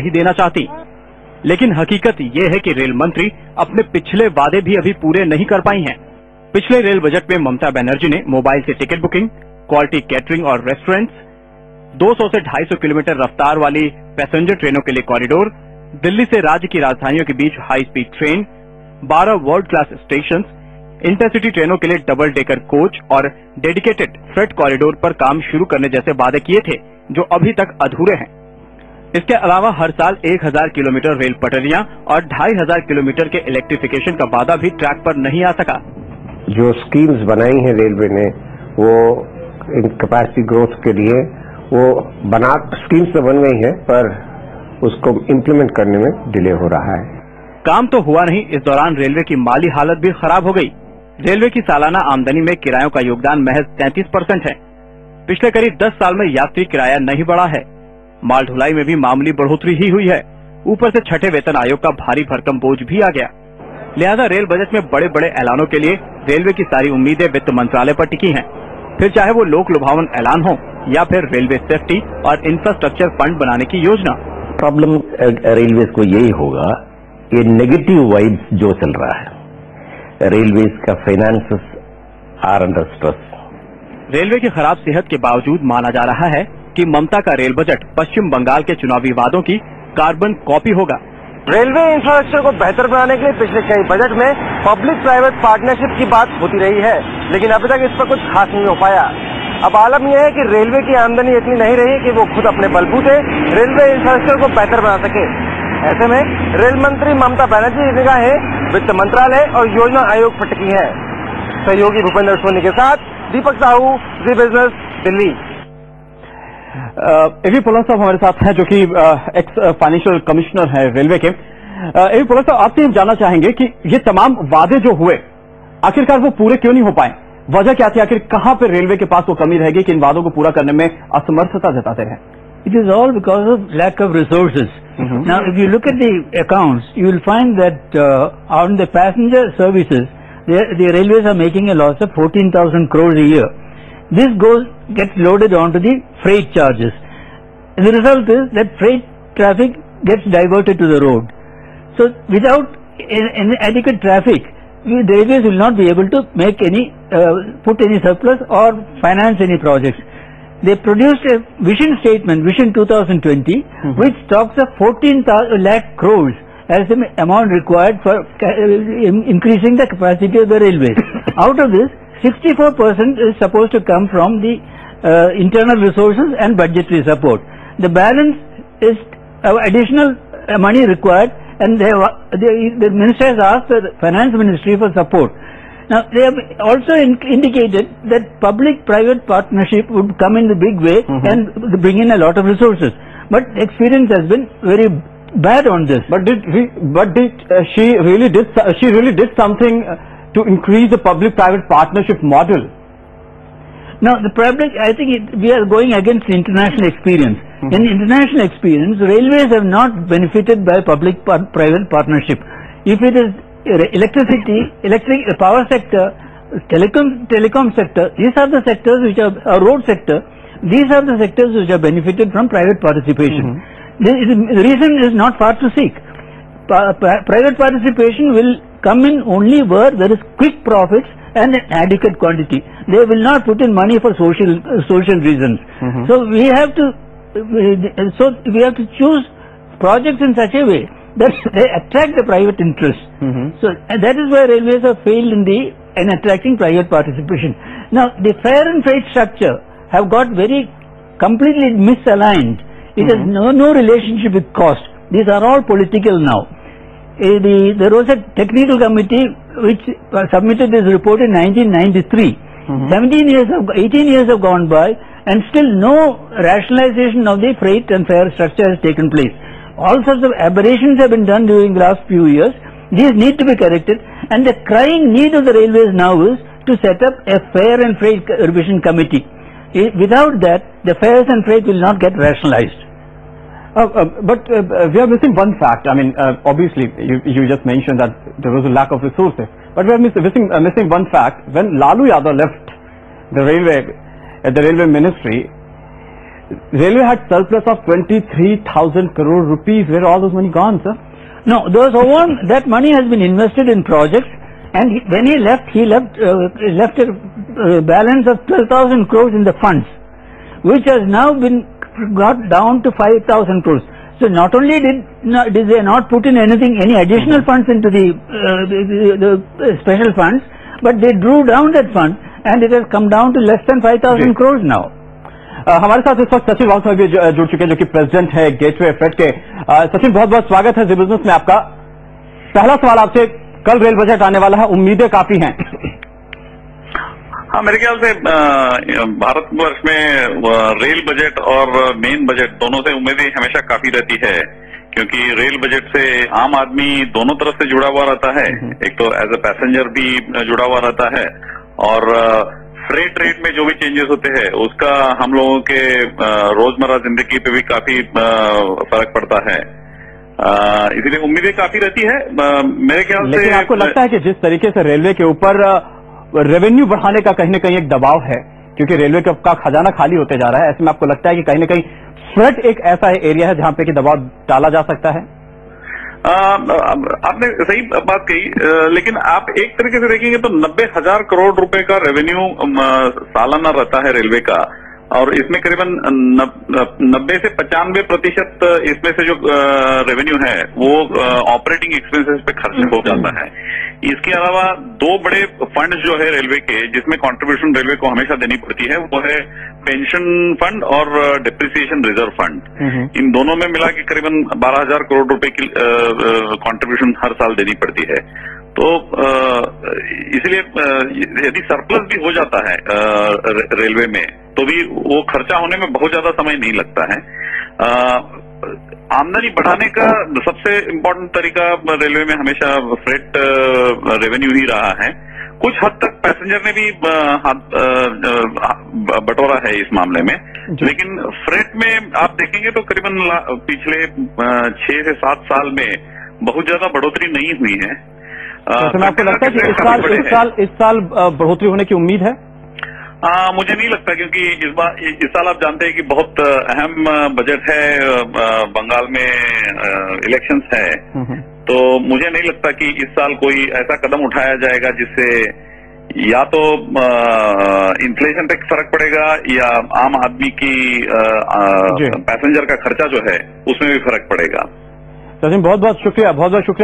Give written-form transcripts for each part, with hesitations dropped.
नहीं देना चाहती। लेकिन हकीकत ये है कि रेल मंत्री अपने पिछले वादे भी अभी पूरे नहीं कर पाई हैं। पिछले रेल बजट में ममता बनर्जी ने मोबाइल से टिकट बुकिंग, क्वालिटी कैटरिंग और रेस्टोरेंट्स, 200 से 250 किलोमीटर रफ्तार वाली पैसेंजर ट्रेनों के लिए कॉरिडोर, दिल्ली से राज्य की राजधानियों के बीच high speed train, 12 world class station, intercity ट्रेनों के लिए डबल डेकर कोच और डेडिकेटेड फ्रेट कॉरिडोर पर काम शुरू करने जैसे वादे किए थे, जो अभी तक अधूरे हैं। इसके अलावा हर साल 1000 किलोमीटर रेल पटरियां और 2500 किलोमीटर के इलेक्ट्रिफिकेशन का वादा भी ट्रैक पर नहीं आ सका। जो स्कीम्स बनाई हैं रेलवे ने, वो कैपेसिटी ग्रोथ के लिए वो स्कीम्स तो बन गई हैं, पर उसको इम्प्लीमेंट करने में डिले हो रहा है। काम तो हुआ नहीं, इस दौरान रेलवे की माली हालत भी खराब हो गई। रेलवे की सालाना आमदनी में किरायों का योगदान महज 33% है। पिछले करीब 10 साल में यात्री किराया नहीं बढ़ा है। माल ढुलाई में भी मामूली बढ़ोतरी ही हुई है। ऊपर से छठे वेतन आयोग का भारी भरकम बोझ भी आ गया। लिहाजा रेल बजट में बड़े बड़े ऐलानों के लिए रेलवे की सारी उम्मीदें वित्त मंत्रालय पर टिकी हैं। फिर चाहे वो लोक लुभावन ऐलान हो या फिर रेलवे सेफ्टी और इंफ्रास्ट्रक्चर फंड बनाने की योजना। प्रॉब्लम रेलवे को यही होगा, ये नेगेटिव वाइब्स जो चल रहा है, रेलवेज का finances are under stress. Railway की खराब सेहत के बावजूद माना जा रहा है कि ममता का रेल बजट पश्चिम बंगाल के चुनावी वादों की कार्बन कॉपी होगा। रेलवे इंफ्रास्ट्रक्चर को बेहतर बनाने के लिए पिछले कई बजट में पब्लिक प्राइवेट पार्टनरशिप की बात होती रही है, लेकिन अभी तक इस पर कुछ खास नहीं हो पाया। अब आलम यह है कि रेलवे की आमदनी इतनी नहीं रही कि वो खुद अपने बलबूते रेलवे इंफ्रास्ट्रक्चर को बेहतर बना सके। ऐसे में रेल मंत्री ममता बनर्जी की निगाहें वित्त मंत्रालय और योजना आयोग पर टिकी है। सहयोगी भूपेंद्र सोनी के साथ दीपक साहू, जी बिजनेस, दिल्ली। एवी पोलर साहब हमारे साथ हैं, जो कि एक्स फाइनेंशियल कमिश्नर है रेलवे के। एवी पोलर साहब, आपसे हम जानना चाहेंगे कि ये तमाम वादे जो हुए, आखिरकार वो पूरे क्यों नहीं हो पाए? वजह क्या थी? आखिर कहां पर रेलवे के पास वो कमी रहेगी कि इन वादों को पूरा करने में असमर्थता जताते रहे? It is all because of lack of resources. Now, if you look at the accounts, you will find that on the passenger services, the railways are making a loss of 14,000 crores a year. This gets loaded onto the freight charges. The result is that freight traffic gets diverted to the road. So, without adequate traffic, the railways will not be able to make put any surplus or finance any projects. They produced a vision statement, Vision 2020, which talks of 14 lakh crores as the amount required for increasing the capacity of the railways. Out of this, 64% is supposed to come from the internal resources and budgetary support. The balance is additional money required, and the minister has asked the finance ministry for support. Now, they have also indicated that public-private partnership would come in the big way and bring in a lot of resources. But experience has been very bad on this. But she really did something to increase the public-private partnership model? Now, I think we are going against international experience. In international experience, railways have not benefited by public-private partnership. If it is electricity, power sector, telecom sector, these are the sectors which are road sector. These are the sectors which are benefited from private participation. The reason is not far to seek. Private participation will come in only where there is quick profits and an adequate quantity. They will not put in money for social reasons. So we have to choose projects in such a way that they attract the private interest. So that is why railways have failed in attracting private participation. Now, the fare and freight structure have got completely misaligned. It has no relationship with cost. These are all political now. There was a technical committee which submitted this report in 1993. 18 years have gone by, and still no rationalization of the freight and fare structure has taken place. All sorts of aberrations have been done during the last few years. These need to be corrected, and the crying need of the railways now is to set up a fare and freight revision committee. Without that, the fares and freight will not get rationalized. But we are missing one fact. I mean, obviously, you just mentioned that there was a lack of resources. But we are missing one fact. When Lalu Yadav left the railway ministry, Railway had surplus of 23,000 crore rupees. Where are all those money gone, sir? No, those who won, that money has been invested in projects, and when he left a balance of 12,000 crores in the funds, which has now been got down to 5,000 crores. So not only did they not put in any additional funds into the special funds, but they drew down that fund, and it has come down to less than 5,000 crores now. हमारे साथ इस वक्त सचिन वास्तव भी जुड़ चुके हैं, जो कि प्रेसिडेंट है गेटवे फेड के। सचिन, बहुत बहुत स्वागत है जी बिजनेस में आपका। पहला सवाल आपसे, कल रेल बजट आने वाला है, उम्मीदें काफी हैं। हाँ, मेरे ख्याल से भारतवर्ष में रेल बजट और मेन बजट दोनों से उम्मीदें हमेशा काफी रहती है, क्योंकि रेल बजट से आम आदमी दोनों तरफ से जुड़ा हुआ रहता है। एक तो एज ए पैसेंजर भी जुड़ा हुआ रहता है, और फ्रेट रेट में जो भी चेंजेस होते हैं उसका हम लोगों के रोजमर्रा जिंदगी पे भी काफी फर्क पड़ता है। इसलिए उम्मीदें काफी रहती है मेरे ख्याल से। लेकिन आपको लगता है कि जिस तरीके से रेलवे के ऊपर रेवेन्यू बढ़ाने का कहीं न कहीं एक दबाव है, क्योंकि रेलवे का खजाना खाली होते जा रहा है, ऐसे में आपको लगता है कि कहीं न कहीं फ्रेट एक ऐसा एरिया है जहां पे कि दबाव डाला जा सकता है? आपने सही बात कही, लेकिन आप एक तरीके से देखेंगे तो 90,000 करोड़ रुपए का रेवेन्यू सालाना रहता है रेलवे का, और इसमें करीबन 90 से 95% इसमें से जो रेवेन्यू है वो ऑपरेटिंग एक्सपेंसेस पे खर्च हो जाता है। इसके अलावा दो बड़े फंड जो है रेलवे के, जिसमें कंट्रीब्यूशन रेलवे को हमेशा देनी पड़ती है, वो है पेंशन फंड और डिप्रिसिएशन रिजर्व फंड। इन दोनों में मिला के करीबन 12,000 करोड़ रुपए की कंट्रीब्यूशन हर साल देनी पड़ती है। तो इसलिए यदि सरप्लस भी हो जाता है रेलवे में, तो भी वो खर्चा होने में बहुत ज्यादा समय नहीं लगता है। आमदनी बढ़ाने का सबसे इम्पोर्टेंट तरीका रेलवे में हमेशा फ्रेट रेवेन्यू ही रहा है। कुछ हद तक पैसेंजर ने भी बटोरा है इस मामले में, लेकिन फ्रेट में आप देखेंगे तो करीबन पिछले 6 से 7 साल में बहुत ज्यादा बढ़ोतरी नहीं हुई है। तो आपको लगता है कि इस साल बढ़ोतरी होने की उम्मीद है? मुझे नहीं लगता, क्योंकि इस साल आप जानते हैं कि बहुत अहम बजट है, बंगाल में इलेक्शंस है, तो मुझे नहीं लगता कि इस साल कोई ऐसा कदम उठाया जाएगा जिससे या तो इन्फ्लेशन पे फर्क पड़ेगा या आम आदमी की पैसेंजर का खर्चा जो है उसमें भी फर्क पड़ेगा। सचिन, बहुत बहुत शुक्रिया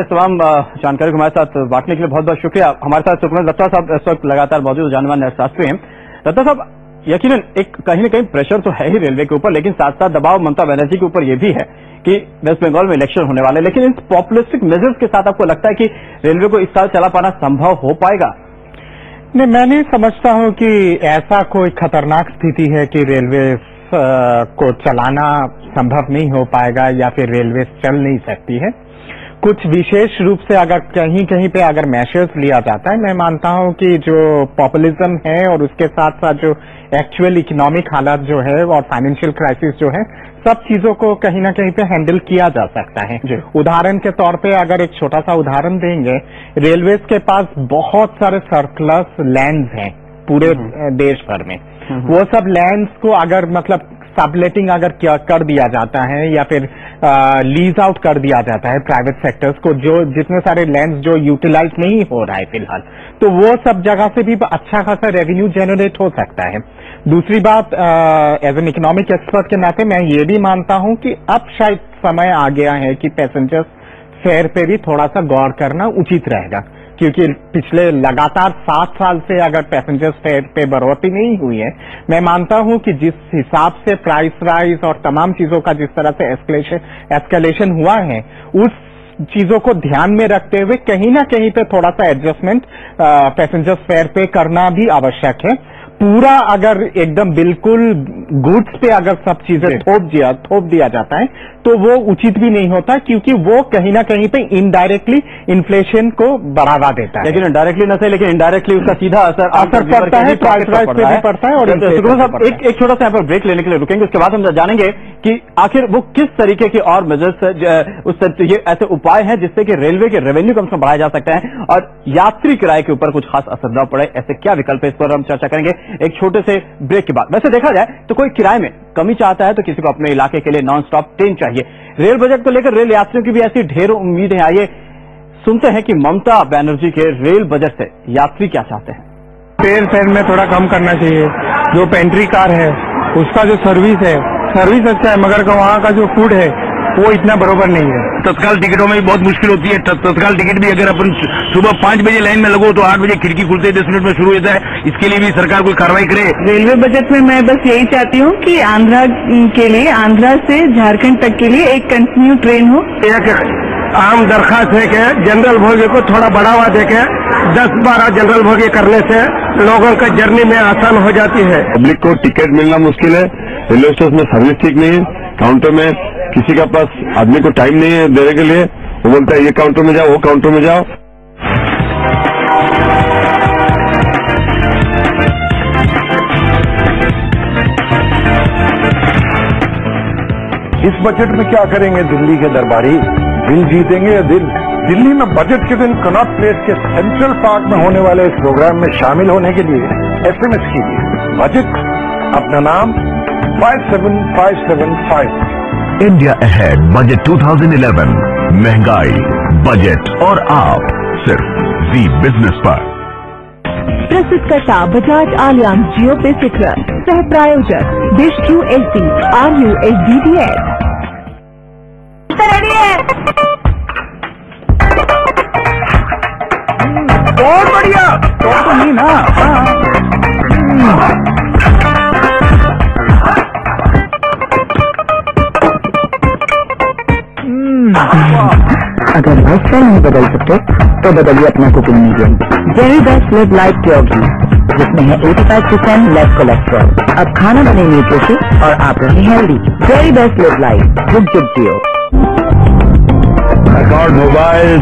इस तमाम जानकारी को हमारे साथ बांटने के लिए। बहुत बहुत शुक्रिया। हमारे साथ सुखविंदर दत्ता साहब इस वक्त लगातार मौजूद जानवर अर्थशास्त्री हैं। दत्ता साहब, यकीनन एक कहीं न कहीं प्रेशर तो है ही रेलवे के ऊपर, लेकिन साथ साथ दबाव ममता बनर्जी के ऊपर यह भी है कि वेस्ट बंगाल में इलेक्शन होने वाले, लेकिन इन पॉपुलिस्टिक मेजर्स के साथ आपको लगता है कि रेलवे को इस साल चला पाना संभव हो पाएगा? नहीं, मैं नहीं समझता हूं कि ऐसा कोई खतरनाक स्थिति है कि रेलवे को चलाना संभव नहीं हो पाएगा या फिर रेलवे चल नहीं सकती है। कुछ विशेष रूप से अगर कहीं कहीं पे अगर मेजर्स लिया जाता है, मैं मानता हूं कि जो पॉपुलिज्म है और उसके साथ साथ जो एक्चुअल इकोनॉमिक हालात जो है और फाइनेंशियल क्राइसिस जो है, सब चीजों को कहीं ना कहीं पे हैंडल किया जा सकता है। उदाहरण के तौर पे अगर एक छोटा सा उदाहरण देंगे, रेलवेज के पास बहुत सारे सरप्लस लैंड्स हैं पूरे देश भर में। वो सब लैंड्स को अगर मतलब सबलेटिंग अगर कर दिया जाता है या फिर लीज आउट कर दिया जाता है प्राइवेट सेक्टर्स को, जो जितने सारे लैंड्स जो यूटिलाइज नहीं हो रहा है फिलहाल, तो वो सब जगह से भी अच्छा खासा रेवेन्यू जनरेट हो सकता है। दूसरी बात, एज एन इकोनॉमिक एक्सपर्ट के नाते मैं ये भी मानता हूं कि अब शायद समय आ गया है कि पैसेंजर्स फेयर पे भी थोड़ा सा गौर करना उचित रहेगा, क्योंकि पिछले लगातार 7 साल से अगर पैसेंजर्स फेयर पे बढ़ोतरी नहीं हुई है, मैं मानता हूं कि जिस हिसाब से प्राइस राइज और तमाम चीजों का जिस तरह से एस्केलेशन हुआ है, उस चीजों को ध्यान में रखते हुए कहीं ना कहीं पे थोड़ा सा एडजस्टमेंट पैसेंजर्स फेयर पे करना भी आवश्यक है। पूरा अगर एकदम बिल्कुल गुड्स पे अगर सब चीजें थोप दिया जाता है तो वो उचित भी नहीं होता, क्योंकि वो कहीं ना कहीं पे इनडायरेक्टली इन्फ्लेशन को बढ़ावा देता है। लेकिन डायरेक्टली न सही, लेकिन इनडायरेक्टली उसका सीधा असर पड़ता है, प्राइस राइज पे भी पड़ता है। और एक छोटा सा यहाँ पर ब्रेक लेने के लिए रुकेंगे, उसके बाद हम जानेंगे कि आखिर वो किस तरीके के और मेजर्स ये ऐसे उपाय हैं जिससे कि रेलवे के रेवेन्यू कम से कम बढ़ाए जा सकते हैं और यात्री किराए के ऊपर कुछ खास असर न पड़े, ऐसे क्या विकल्प है, इस पर हम चर्चा करेंगे एक छोटे से ब्रेक के बाद। वैसे देखा जाए तो कोई किराए में कमी चाहता है तो किसी को अपने इलाके के लिए नॉन स्टॉप ट्रेन चाहिए। रेल बजट को लेकर रेल यात्रियों की भी ऐसी ढेरों उम्मीदें। आइए सुनते हैं कि ममता बनर्जी के रेल बजट से यात्री क्या चाहते हैं। फेयर में थोड़ा कम करना चाहिए। जो पेंट्री कार है उसका जो सर्विस अच्छा है, मगर वहाँ का जो फूड है वो इतना बरोबर नहीं है। तत्काल टिकटों में भी बहुत मुश्किल होती है। तत्काल टिकट भी अगर अपन सुबह 5 बजे लाइन में लगो तो 8 बजे खिड़की खुलते 10 मिनट में शुरू होता है। इसके लिए भी सरकार कोई कार्रवाई करे। रेलवे बजट में मैं बस यही चाहती हूँ कि आंध्रा के लिए, आंध्रा से झारखंड तक के लिए एक कंटिन्यू ट्रेन हो। आम दरखास्त है कि जनरल बोगी को थोड़ा बढ़ावा देके 10-12 जनरल बोगी करने से लोगों का जर्नी में आसान हो जाती है। पब्लिक को टिकट मिलना मुश्किल है, रेलवे स्टेशन में सर्विस ठीक नहीं है, काउंटर में किसी का पास आदमी को टाइम नहीं है देने के लिए, वो बोलता है ये काउंटर में जाओ, वो काउंटर में जाओ। इस बजट में क्या करेंगे दिल्ली के दरबारी? दिल जीतेंगे या दिल? दिल्ली में बजट के दिन कनॉट प्लेस के सेंट्रल पार्क में होने वाले इस प्रोग्राम में शामिल होने के लिए SMS कीजिए बजट, अपना नाम 57575। इंडिया अहेड बजट 2011, महंगाई, बजट और आप सिर्फ जी बिजनेस पर। प्रस्तुतकर्ता बजाज आलियांज जियो पे फिक्र, सह प्रायोजक डिश QSD RUSDTS। रेडी है, बहुत बढ़िया। तो नहीं ना। अगर लाइफस्टाइल नहीं बदल सकते तो बदलिए अपना cooking medium. Very best live life pure जिसमें है 85% लेस कोलेस्ट्रॉल। अब खाना बने न्यूट्रिशियस और आप रहे healthy. Very best live life, जुग जुग जियो। मोबाइल